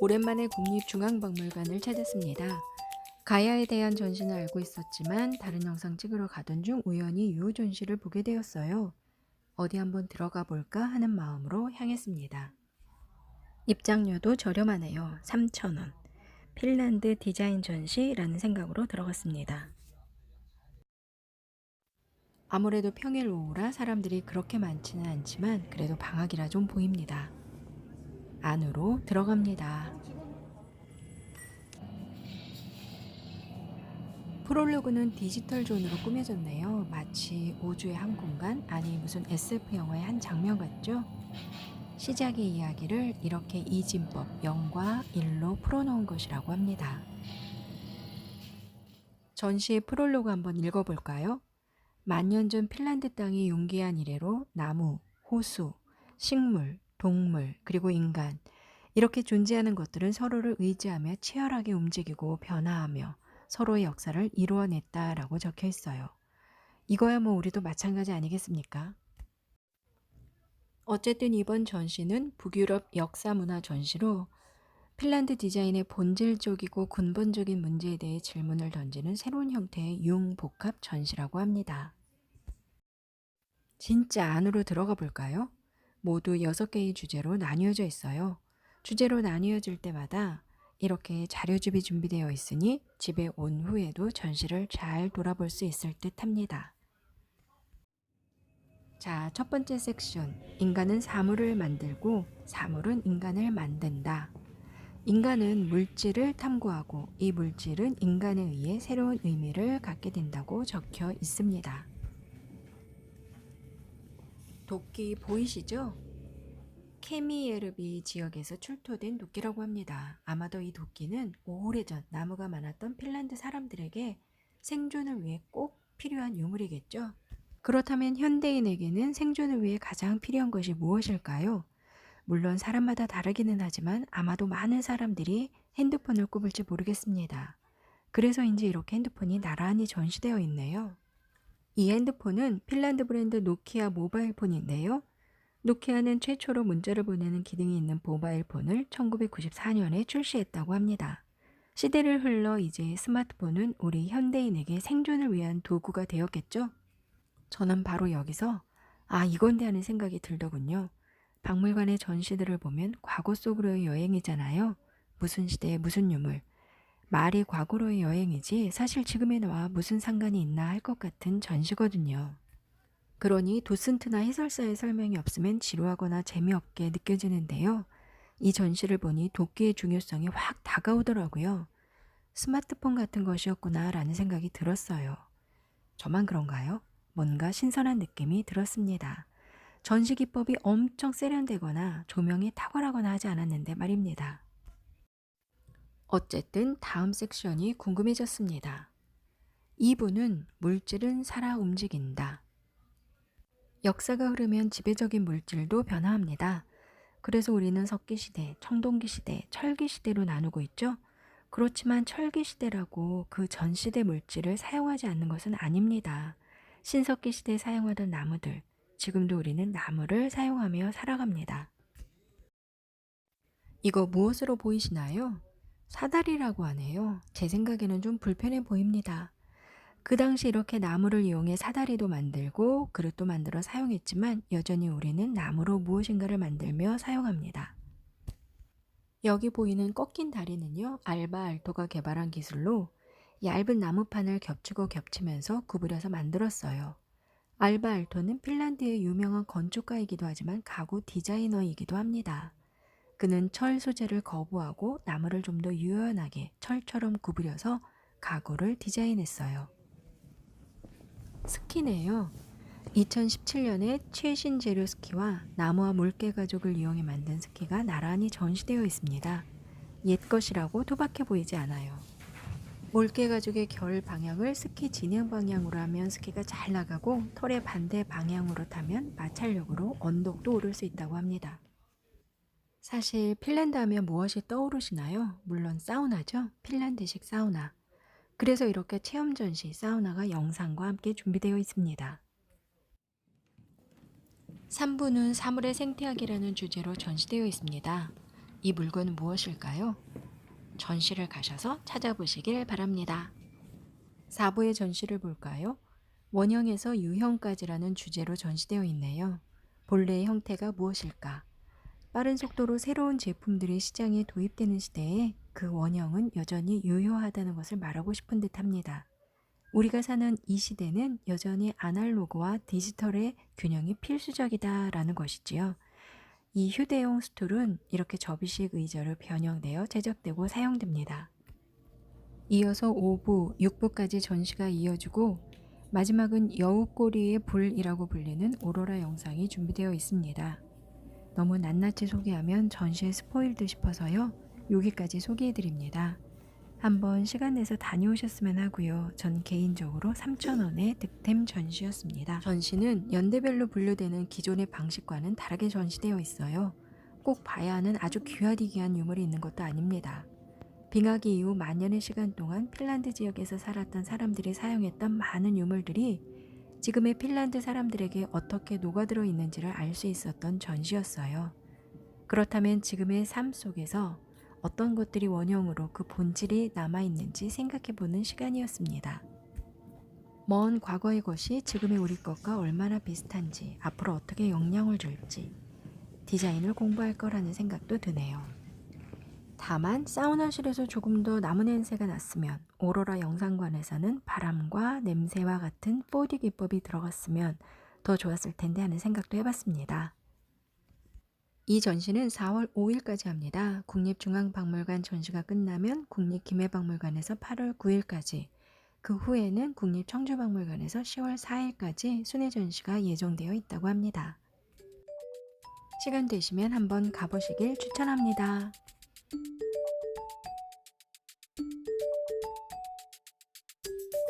오랜만에 국립중앙박물관을 찾았습니다. 가야에 대한 전시는 알고 있었지만 다른 영상 찍으러 가던 중 우연히 이 전시를 보게 되었어요. 어디 한번 들어가 볼까 하는 마음으로 향했습니다. 입장료도 저렴하네요. 3,000원. 핀란드 디자인 전시라는 생각으로 들어갔습니다. 아무래도 평일 오후라 사람들이 그렇게 많지는 않지만 그래도 방학이라 좀 보입니다. 안으로 들어갑니다. 프롤로그는 디지털 존으로 꾸며졌네요. 마치 우주의 한 공간, 아니 무슨 SF 영화의 한 장면 같죠? 시작의 이야기를 이렇게 이진법 0과 1로 풀어놓은 것이라고 합니다. 전시의 프롤로그 한번 읽어볼까요? 만년 전 핀란드 땅이 융기한 이래로 나무, 호수, 식물, 동물, 그리고 인간, 이렇게 존재하는 것들은 서로를 의지하며 치열하게 움직이고 변화하며 서로의 역사를 이루어냈다라고 적혀 있어요. 이거야 뭐 우리도 마찬가지 아니겠습니까? 어쨌든 이번 전시는 북유럽 역사문화 전시로 핀란드 디자인의 본질적이고 근본적인 문제에 대해 질문을 던지는 새로운 형태의 융복합 전시라고 합니다. 진짜 안으로 들어가 볼까요? 모두 6개의 주제로 나뉘어져 있어요. 주제로 나뉘어질 때마다 이렇게 자료집이 준비되어 있으니 집에 온 후에도 전시를 잘 돌아볼 수 있을 듯 합니다. 자, 첫 번째 섹션. 인간은 사물을 만들고 사물은 인간을 만든다. 인간은 물질을 탐구하고 이 물질은 인간에 의해 새로운 의미를 갖게 된다고 적혀 있습니다. 도끼 보이시죠? 케미예르비 지역에서 출토된 도끼라고 합니다. 아마도 이 도끼는 오래전 나무가 많았던 핀란드 사람들에게 생존을 위해 꼭 필요한 유물이겠죠? 그렇다면 현대인에게는 생존을 위해 가장 필요한 것이 무엇일까요? 물론 사람마다 다르기는 하지만 아마도 많은 사람들이 핸드폰을 꼽을지 모르겠습니다. 그래서인지 이렇게 핸드폰이 나란히 전시되어 있네요. 이 핸드폰은 핀란드 브랜드 노키아 모바일 폰인데요. 노키아는 최초로 문자를 보내는 기능이 있는 모바일 폰을 1994년에 출시했다고 합니다. 시대를 흘러 이제 스마트폰은 우리 현대인에게 생존을 위한 도구가 되었겠죠? 저는 바로 여기서 이건데 하는 생각이 들더군요. 박물관의 전시들을 보면 과거 속으로의 여행이잖아요. 무슨 시대에 무슨 유물. 말이 과거로의 여행이지 사실 지금의 나와 무슨 상관이 있나 할 것 같은 전시거든요. 그러니 도슨트나 해설사의 설명이 없으면 지루하거나 재미없게 느껴지는데요. 이 전시를 보니 도끼의 중요성이 확 다가오더라고요. 스마트폰 같은 것이었구나 라는 생각이 들었어요. 저만 그런가요? 뭔가 신선한 느낌이 들었습니다. 전시 기법이 엄청 세련되거나 조명이 탁월하거나 하지 않았는데 말입니다. 어쨌든 다음 섹션이 궁금해졌습니다. 2부는 물질은 살아 움직인다. 역사가 흐르면 지배적인 물질도 변화합니다. 그래서 우리는 석기시대, 청동기시대, 철기시대로 나누고 있죠. 그렇지만 철기시대라고 그 전 시대 물질을 사용하지 않는 것은 아닙니다. 신석기 시대에 사용하던 나무들, 지금도 우리는 나무를 사용하며 살아갑니다. 이거 무엇으로 보이시나요? 사다리라고 하네요. 제 생각에는 좀 불편해 보입니다. 그 당시 이렇게 나무를 이용해 사다리도 만들고 그릇도 만들어 사용했지만 여전히 우리는 나무로 무엇인가를 만들며 사용합니다. 여기 보이는 꺾인 다리는요, 알바 알토가 개발한 기술로 얇은 나무판을 겹치고 겹치면서 구부려서 만들었어요. 알바 알토는 핀란드의 유명한 건축가이기도 하지만 가구 디자이너이기도 합니다. 그는 철 소재를 거부하고 나무를 좀 더 유연하게 철처럼 구부려서 가구를 디자인했어요. 스키네요. 2017년에 최신 재료 스키와 나무와 물개 가죽을 이용해 만든 스키가 나란히 전시되어 있습니다. 옛것이라고 투박해 보이지 않아요. 물개 가죽의 결 방향을 스키 진행 방향으로 하면 스키가 잘 나가고 털의 반대 방향으로 타면 마찰력으로 언덕도 오를 수 있다고 합니다. 사실 핀란드 하면 무엇이 떠오르시나요? 물론 사우나죠. 핀란드식 사우나. 그래서 이렇게 체험 전시 사우나가 영상과 함께 준비되어 있습니다. 3부는 사물의 생태학이라는 주제로 전시되어 있습니다. 이 물건은 무엇일까요? 전시를 가셔서 찾아보시길 바랍니다. 4부의 전시를 볼까요? 원형에서 유형까지라는 주제로 전시되어 있네요. 본래의 형태가 무엇일까? 빠른 속도로 새로운 제품들이 시장에 도입되는 시대에 그 원형은 여전히 유효하다는 것을 말하고 싶은 듯합니다. 우리가 사는 이 시대는 여전히 아날로그와 디지털의 균형이 필수적이다라는 것이지요. 이 휴대용 스툴은 이렇게 접이식 의자로 변형되어 제작되고 사용됩니다. 이어서 5부, 6부까지 전시가 이어지고 마지막은 여우꼬리의 불이라고 불리는 오로라 영상이 준비되어 있습니다. 너무 낱낱이 소개하면 전시에 스포일드 싶어서요. 여기까지 소개해드립니다. 한번 시간 내서 다녀오셨으면 하고요. 전 개인적으로 3,000원의 득템 전시였습니다. 전시는 연대별로 분류되는 기존의 방식과는 다르게 전시되어 있어요. 꼭 봐야 하는 아주 귀하디귀한 유물이 있는 것도 아닙니다. 빙하기 이후 만년의 시간 동안 핀란드 지역에서 살았던 사람들이 사용했던 많은 유물들이 지금의 핀란드 사람들에게 어떻게 녹아들어 있는지를 알 수 있었던 전시였어요. 그렇다면 지금의 삶 속에서 어떤 것들이 원형으로 그 본질이 남아있는지 생각해보는 시간이었습니다. 먼 과거의 것이 지금의 우리 것과 얼마나 비슷한지, 앞으로 어떻게 영향을 줄지 디자인을 공부할 거라는 생각도 드네요. 다만 사우나실에서 조금 더 나무 냄새가 났으면, 오로라 영상관에서는 바람과 냄새와 같은 4D 기법이 들어갔으면 더 좋았을 텐데 하는 생각도 해봤습니다. 이 전시는 4월 5일까지 합니다. 국립중앙박물관 전시가 끝나면 국립김해박물관에서 8월 9일까지, 그 후에는 국립청주박물관에서 10월 4일까지 순회 전시가 예정되어 있다고 합니다. 시간 되시면 한번 가보시길 추천합니다.